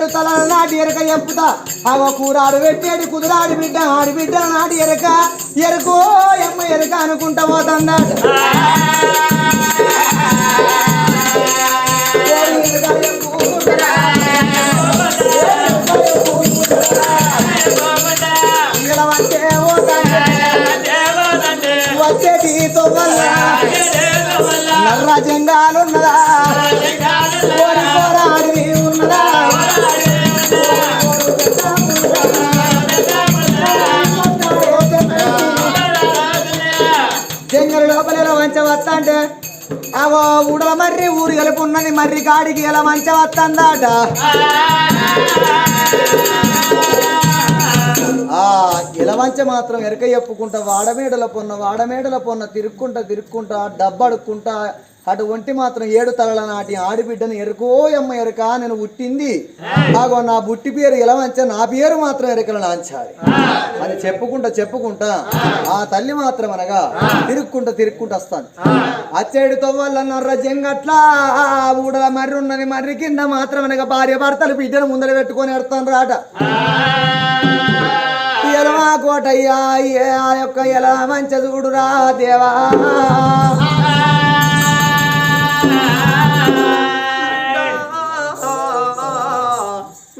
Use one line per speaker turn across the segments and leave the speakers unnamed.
ఏడు తలల నాటి ఎరక చెప్పుతా అగో కూరాడు పెట్టేడు కుదురాడి బిడ్డ ఆడిబిడ్డ నాటి ఎరక ఎరుకో ఎమ్మ ఎరక అనుకుంటా పోతుందాట వచ్చేటి తొవ్వల్ల నల్ల జంగాలున్నదా పోరాడి ఉన్నదా జంగలు లోపల ఎలా మంచ వస్తా అంటే అవో ఊడల మర్రి ఊరు కలిపి ఉన్నది మర్రి కాడికి ఎలా మంచ వస్తుందాట ఇలవంచ మాత్రం ఎరక చెప్పుకుంటా వాడమేడల పొన్న తిరుక్కుంటా డబ్బడుక్కుంటా అటు ఒంటి మాత్రం ఏడు తలల నాటి ఆడిబిడ్డను ఎరుకో అమ్మ ఎరక నేను పుట్టింది బాగో నా బుట్టి పేరు ఇలవంచ నా పేరు మాత్రం ఎరకలు నాంచాలి అని చెప్పుకుంటా ఆ తల్లి మాత్రం అనగా తిరుక్కుంటా వస్తాను అచ్చేడు తొవ్వల్ల నర్ర జంగట్లా ఊడల మర్రి ఉన్నది మర్రి కింద మాత్రం అనగా భార్య భర్తలు బిడ్డను ముందర పెట్టుకొని ఎడతాను రాట ఎలమా కోటయ్యా ఆ యొక్క ఎలా మంచ చూడురా దేవా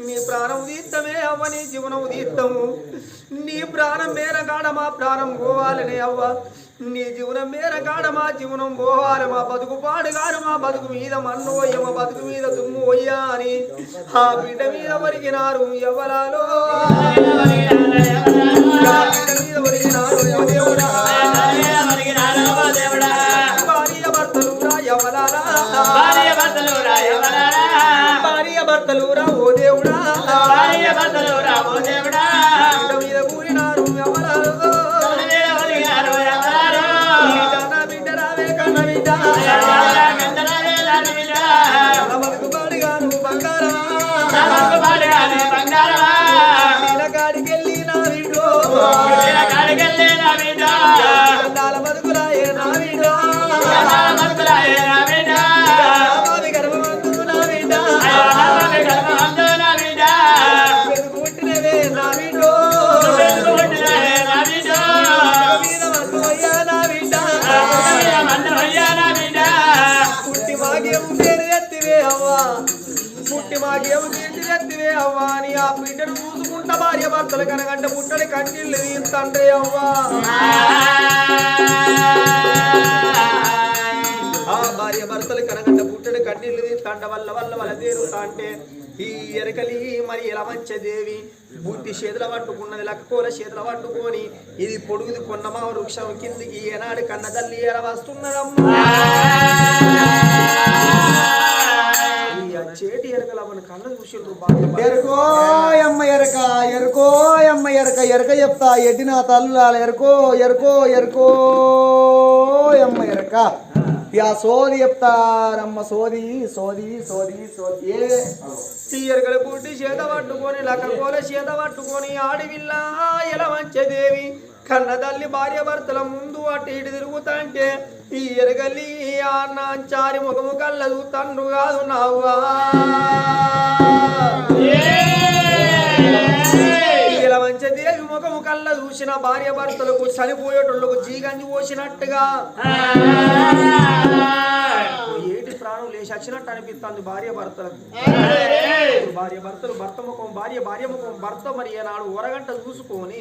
నీ ప్రాణం ఉదీత్తమే అవ్వ నీ జీవనం ఉదీత్తము నీ ప్రాణం మేర కాడ మా ప్రాణం పోవాలనే అవ్వ నీ జీవనం మేర కాడ మా జీవనం పోవాలి మా బతుకు పాడుగారు మా బతుకు మీద మన్ను పోయ్య మా బతుకు మీద దుమ్ము పోయ్యా అని ఆ బిడ్డ మీద వరిగినారు ఎవరాలో బిడ్డ మీద వరిగినారు ఎవరేవుడా భార్య భర్తలురా ఎవరారా భార్య భర్తలురా ఓ దేవుడా బిడ్డ మీద కూరినారు ఎవరాలో బిడ్డ రావే కన్న బిడ్డ బతుకు పాడుగాను బంగారమా కాడికెళ్ళి నా వీడో దండాల బతుకులాయే నా వీడో గర్భమందు నా బిడ్డ పుట్టినవే నా వీడో మీద మందు అయ్యా నా బిడ్డ పుట్టి మాకేము పేరు ఎత్తివే అవ్వా పుట్టి మాకేము తీర్చి ఎత్తివే అవ్వా అని ఆ బిడ్డను చూసుకుంటా భార్య భర్తలు కనగంట పుట్టడి కట్టిళ్ళు తీర్తండ్రి అవ్వా ఆ భార్య భర్తలు కనగంట పుట్టడి కన్నీళ్ళు తీర్తంట వల్ల తీరుతా అంటే ఈ ఎరకలి మరి ఎలా మంచదేవి బుద్ధి చేతుల పట్టుకున్నది లక్కకోల చేతుల పట్టుకొని ఇది పొడుగుది కొన్నమా వృక్షం కిందికి ఏనాడు కన్న తల్లి ఎలా వస్తున్నదమ్మా చేటి ఎరకల మన కళ్ళ చూసిండ్రు
ఎరుకో అమ్మ ఎరక చెప్తా ఎడ్డిన తల్లులాల ఎరుకో అమ్మ ఎరక యా సోది చెప్తారమ్మ సోది
ఎరకల పుట్టి చేత పట్టుకొని లక్కకోల చేత పట్టుకొని ఆడివిల్ల ఎలా మంచదేవి కన్న తల్లి భార్య భర్తల ముందు అటు ఇటు తిరుగుతాంటే ఈ ఎరగలి అన్నాంచారి ముఖము కళ్ళదు తండ్రు కాదు నవ్వా ఇలా మంచి దేవి ముఖము కళ్ళ చూసిన భార్య భర్తలకు చనిపోయేటోళ్ళకు జీగంజి పోసినట్టుగా ఏటి ప్రాణం లేచి వచ్చినట్టు అనిపిస్తుంది భార్య భర్తలకు భర్త ముఖం భార్య ముఖం భర్త మరి ఏనాడు ఒరగంట చూసుకొని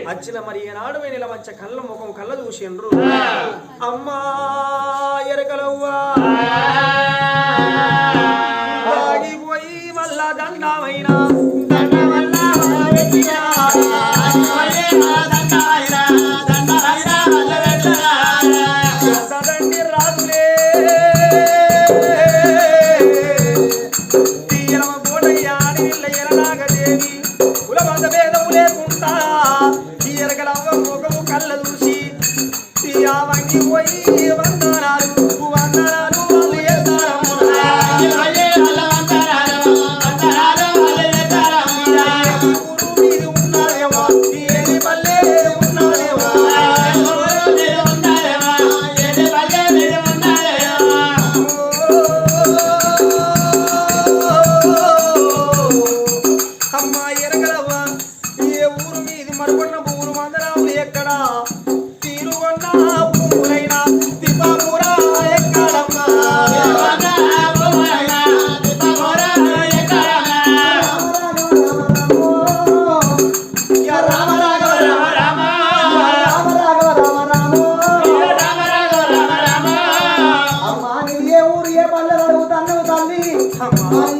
వచ్చిన మరి ఏనాడు ఇలా మంచి కళ్ళ ముఖం కళ్ళ చూసిండ్రు అమ్మా ఎరకలవ్వా ఆగిపోయి మళ్ళా దండమైనా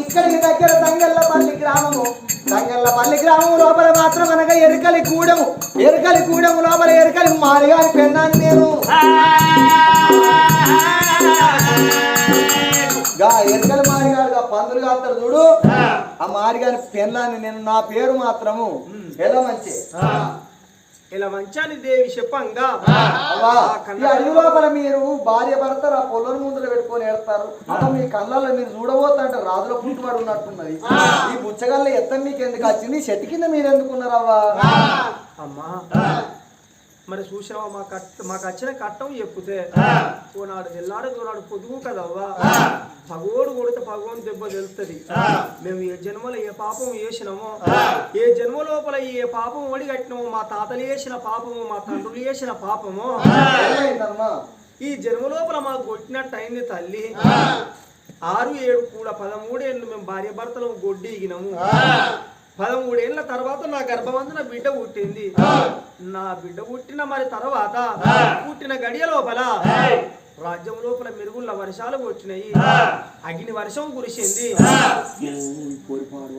ఇక్కడికి దగ్గర తంగెల్లపల్లి గ్రామము. తంగెల్లపల్లి గ్రామం లోపల మాత్రం అనగా ఎరుకలి కూడము. ఎరుకలి కూడము లోపల ఎరుకలి మారిగాని పెన్నాను నేను. ఎరుకలి మారిగాడు పందులు కాస్తాడు చూడు. ఆ మారిగాని పెన్నాన్ని నేను. నా పేరు మాత్రము ఎలా మంచి
ఇలా మంచాని దేవి చెప్పంగా
అల్లు లోపల మీరు భార్య భర్తలు ఆ పొలం ముందులో పెట్టుకొని ఏడతారు. అమ్మ మీ కళ్ళల్లో మీరు చూడబోతుంటే రాజుల పుట్టుబడి ఉన్నట్టున్నది. ఈ బుచ్చగల్ల ఎత్తం మీకు ఎందుకు వచ్చింది? చెట్టు కింద మీరు ఎందుకున్నారవ్వా?
అమ్మా మరి చూసావా మాకు వచ్చిన కట్టం చెప్పుతే ఓనాడు ఎల్లాడు ఓనాడు పొదుగు కదవ్వా. పగోడు కొడితే పగోని దెబ్బ తెలుస్తుంది. మేము ఏ జన్మలో ఏ పాపం చేసినామో, ఏ జన్మ లోపల ఏ పాపం ఒడి కట్టినామో, మా తాతలు చేసిన పాపము, మా తండ్రులు చేసిన పాపము ఈ జన్మ లోపల మాకు కొట్టినట్టు అయింది తల్లి. 6, 7 కూడా 13 ఏళ్ళు మేము భార్య భర్తలు గొడ్డి ఇగినాము. 13 ఏళ్ల తర్వాత నా గర్భవంతున బిడ్డ పుట్టింది. నా బిడ్డ పుట్టిన మరి తర్వాత పుట్టిన గడియ లోపల రాజ్యం లోపల మెరుగుళ్ళ వర్షాలు వచ్చినాయి. అగ్ని వర్షం కురిసింది.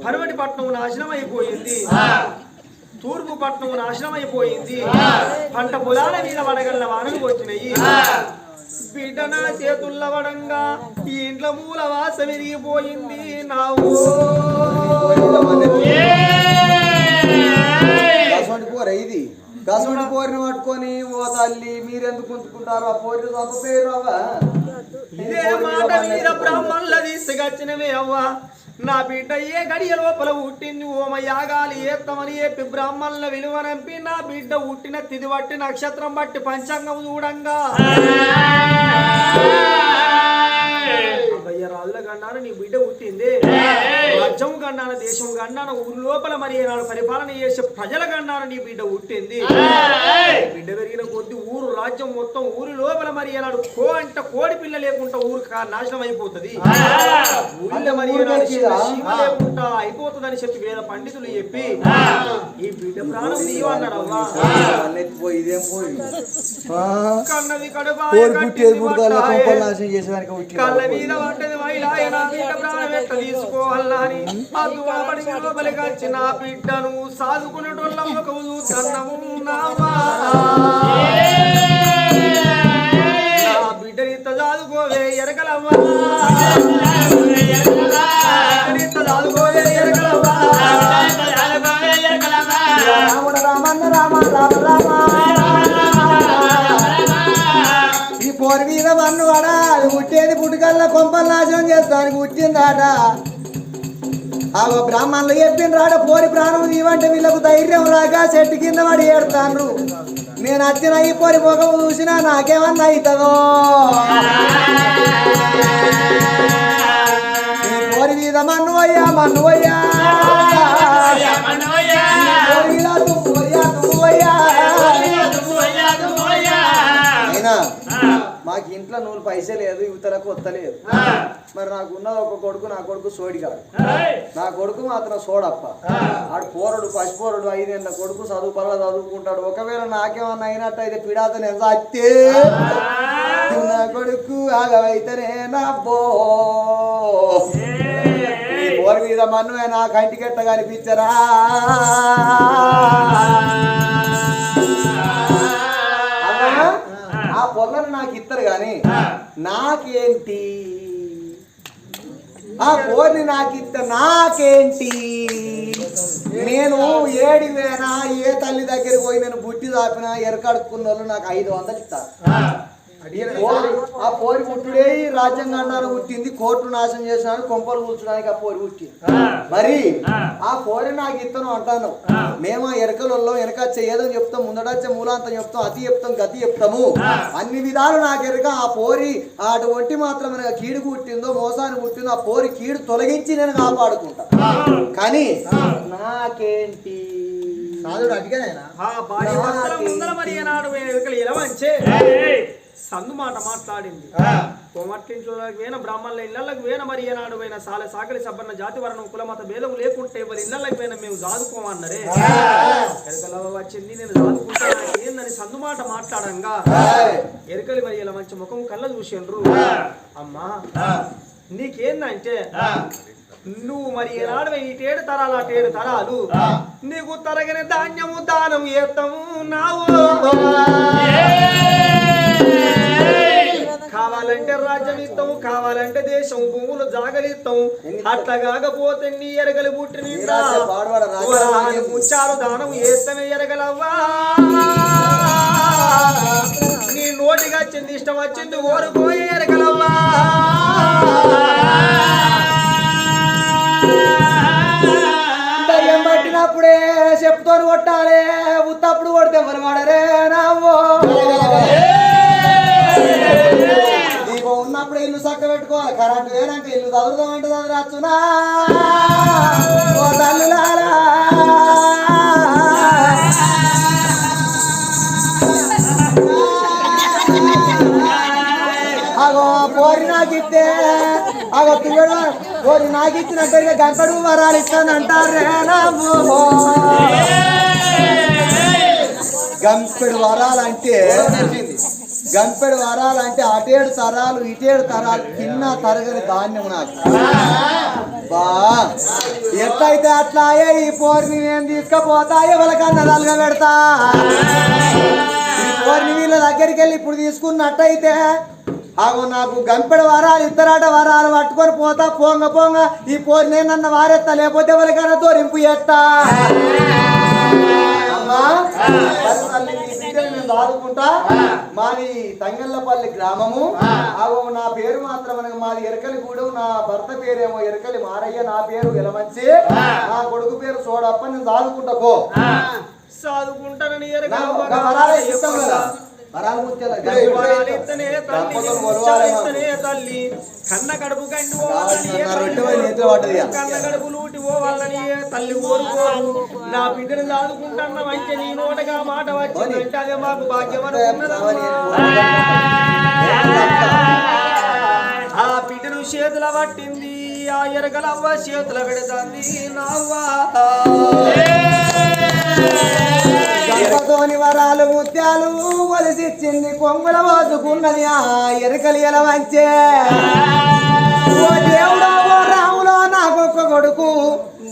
పర్వటి పట్నం నాశనం అయిపోయింది. తూర్పు పట్నం నాశనం అయిపోయింది. పంట పొలాల మీద వడగళ్ళ వానలు వచ్చినాయి. బిడ్డ నా చేతుల్లో వడంగా ఈ ఇంట్లో మూల వాస విరిగిపోయింది.
ఇది కసుడి పోరిని పట్టుకొని ఓ తల్లి మీరెందుకు ఉంచుకుంటారు? ఆ పోరిని చంప పేరు అవ్వా.
ఇదే మాట మీద బ్రాహ్మణుల తీసుకొచ్చినవే అవ్వా. నా బిడ్డ ఏ గడియ లోపల పుట్టింది ఓమ యాగాలి ఏత్తమని చెప్పి బ్రాహ్మణుల విలువనంపి నా బిడ్డ పుట్టిన తిది బట్టి నక్షత్రం బట్టి పంచాంగం చూడంగా అయ్య రాజుల గండాన నీ బిడ్డ పుట్టింది. రాజ్యం గండాన, దేశం గండాన, ఊరు లోపల మరి పరిపాలన చేసే ప్రజల గండాన నీ బిడ్డ పుట్టింది. బిడ్డ పెరిగిన కొద్ది ఊరు రాజ్యం మొత్తం ఊరి లోపల మరి ఏనాడు కోడి పిల్ల లేకుండా ఊరు నాశనం అయిపోతుంది. ఊళ్ళో మరి లేకుండా అయిపోతుందని చెప్పి వేద పండితులు చెప్పి ఈ బిడ్డ ప్రాణం తీయమన్నాడు అవ్వా. కన్నది కడుపు కళ్ళ మీద పడ్డది వైలాయన బిడ్డ ప్రాణం ఎట్ట తీసుకోవాలని లోపలికి వచ్చి నా బిడ్డను సాదుకునేటోళ్ళ ఒక తన్నము నావా. నా బిడ్డని ఇంత సాదుకోవే ఎరకలవ్వా. సాదుకోవే ఎరకలవ్వా.
రాముడు రామన్న రామ రామ రామ. ఈ పోరి మీద మన్ను వాడా అది పుట్టేది పుట్టుకల్లా కొంపలు నాశనం చేస్తానికి పుట్టిందాట. ఆ బ్రాహ్మణులు చెప్పిన రాడ పోరి ప్రాణం ఇవ్వంటే వీళ్ళకు ధైర్యం రాక చెట్టు కింద పడి ఏడతాను. నేను వచ్చిన ఈ పోరి ముఖం చూసినా నాకేమన్నా అవుతుందో. ఈ పోరి మీద మన్ను అయ్యా మన్ను అయ్యా అయినా మాకు ఇంట్లో నూనె పైసే లేదు, యువతలకు వస్తలేదు. మరి నాకు ఉన్నది ఒక కొడుకు, నా కొడుకు సోడిగాడు. నా కొడుకు మాత్రం సోడప్ప. ఆడు పోరడు పసిపోరడు 5 ఏళ్ళ కొడుకు చదువు పనులు చదువుకుంటాడు. ఒకవేళ నాకేమన్నా అయినట్టయితే పిడాతనే అత్తే నా కొడుకు ఆగవైతేనే నా బో పోరు మీద మన్ను నా కంటికెట్ట కనిపించరా. ఆ పొలను నాకు ఇస్తారు గాని నాకేంటి? ఆ పోర్ని నాకు ఇస్తా నాకేంటి? నేను 7 వేనా ఏ తల్లి దగ్గరికి పోయి నేను బుట్టి దాపినా ఎరకడుక్కున్న వాళ్ళు నాకు 500 ఇస్తారు. ఆ పోరి పుట్టుడే రాజ్యాంగాన్ని పుట్టింది. కోర్టు నాశనం చేసినాను, కొంపలు కూర్చోడానికి ఆ పోరి పుట్టింది. మరి ఆ పోరి నాకు ఇత్తను అంటాను. మేము ఎరకలలో వెనకచ్చే ఏదో చెప్తాం, ముందడచ్చే మూలాంతం చెప్తాం, అతి చెప్తాం, గతి చెప్తాము. అన్ని విధాలు నాకు ఎరక. ఆ పోరి అటువంటి మాత్రమే కీడు పుట్టిందో మోసాన్ని పుట్టిందో ఆ పోరి కీడు తొలగించి నేను కాపాడుకుంటా. కానీ నాకేంటి?
సందు మాట మాట్లాడింది. కోమట్లింట్లో వేన బ్రాహ్మణుల ఇళ్లకు వేన మరి ఏనాడు పోయిన సాకలి సబ్బన్న జాతి వర్ణం కులమత భేదం లేకుంటే ఎవరి ఇళ్లకు పోయినా మేము దాదుకోమన్నారే. ఎరకల వచ్చింది నేను దాదుకుంటా ఏందని సందు మాట మాట్లాడంగా ఎరకలి మరి ఇలా మంచి ముఖం కళ్ళ చూసిండ్రు. అమ్మా నీకేందంటే నువ్వు మరి ఏనాడు ఇటేడు తరాలు అటేడు తరాలు నీకు తరగని ధాన్యము దానం చేస్తాము నావు కావాలంటే రాజ్యం ఇస్తాము కావాలంటే దేశం భూములు జాగలిస్తాము అట్లా కాకపోతే నీ ఎరగలు పుట్టి నిండా ముచ్చారు దానం చేస్తామే ఎరగలవ్వా నీ నోటికి వచ్చింది ఇష్టం వచ్చింది ఓరుకోయే ఎరగలవ్వా
దయ్యం పట్టినప్పుడే చెప్పుతో కొట్టాలి ఉత్తప్పుడు కొడితే ఎవరు వాడరే నావో దీపం ఉన్నప్పుడు ఇల్లు చక్క పెట్టుకోవాలి కరెంట్ వేనాక ఇల్లు చదువుదామంటే చదువురాచునా ఓ తల్లులారా అగో పోరి నాకిస్తే అగో తువ్వడు పోరి నాకిచ్చినట్టుగా గంటడు వరాలు ఇస్తాను అంటారే గంపెడు వరాలంటే గంపెడు వరాలంటే అటేడు తరాలు ఇటేడు తరాలు తిన్న తరగని ధాన్యం నాకు బా ఎట్లయితే అట్లాయే ఈ పోరిని నేను తీసుకుపోతా ఎవరికన్నా నలుగా పెడతా ఈ పోరిని వీళ్ళ దగ్గరికి వెళ్ళి ఇప్పుడు తీసుకున్నట్టయితే అగో నాకు గంపెడు వరాలు ఇద్దరాట వరాలు పట్టుకొని పోతా పోంగ పోంగ ఈ పోరి నేనన్న వారెత్తా లేకపోతే ఎవరికైనా తోరింపు చేస్తా అమ్మా దాదుకుంటా మాది తంగళ్ళపల్లి గ్రామము అగో నా పేరు మాత్రం మాది ఎరకలి గూడు నా భర్త పేరేమో ఎరకలి మారయ్య నా పేరు ఎలమంచి నా కొడుకు పేరు సోడప్ప నేను దాదుకుంటా పో
సాదుకుంటానని తల్లి కన్న కడుపు కంటి కన్న కడుపు లూటి పోవాలని తల్లి కోరుకోరు నా బిడ్డను దాదుకుంటున్న మంచి నీ నోటగా మాట వచ్చిందంటే అదే మాకు భాగ్యం అనుకున్నదమ్మా ఆ బిడ్డను చేతుల పట్టింది ఆ ఎరగలవ్వ చేతుల పెడుతుంది నావ్వా
గంపతోని వరాలు ముత్యాలు వలసిచ్చింది కొంగుల పోసుకున్నది ఆ ఎరకలి ఎలవంచే ఓ దేవుడో ఓ రాములో నాకొక్క కొడుకు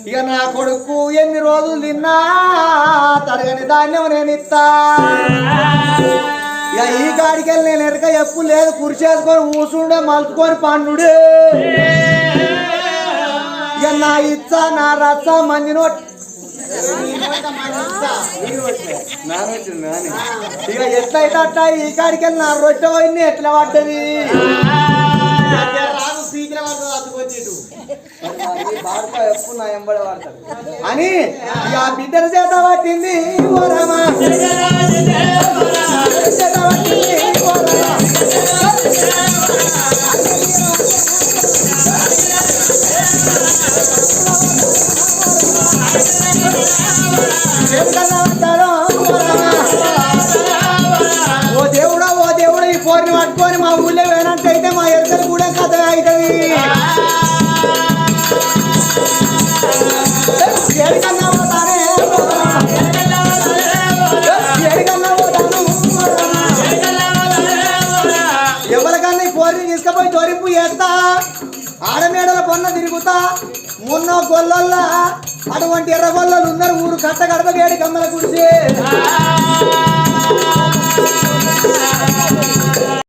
ఇక నా కొడుకు ఎన్ని రోజులు తిన్నా తరగని ధాన్యం నేను ఇస్తా ఇక ఈ కాడికెళ్ళి నేను ఎరక ఎప్పు లేదు కురిచేసుకొని కూర్చుండే మలుచుకొని పండుడే ఇక నా ఇచ్చ నా రచ్చ మంది నోట్ ఇక ఎట్లయితే అట్లా ఈ కాడికి నా రొట్టె పోయింది ఎట్లా పడ్డది అని ఇక బిడ్డల చేత పట్టింది చేత పట్టింది ఓ దేవుడా ఈ పోరిని పట్టుకొని మా ఊళ్ళో వేనంటైతే మా ఎరకలు కూడా కథ అవుతుంది ఎడికన్నా పోతానే ఎడికన్నా పోతాను ఎవరికన్నా ఈ పోరిని తీసుకుపోయి తోరింపు చేస్తా ఆడమేడల పొన్న తిరుగుతా మొన్న గొల్లల్లా అటువంటి ఎర్ర గొల్లలు ఉన్నారు ఊరు కట్ట గడప వేడి కమ్మల కుడిసి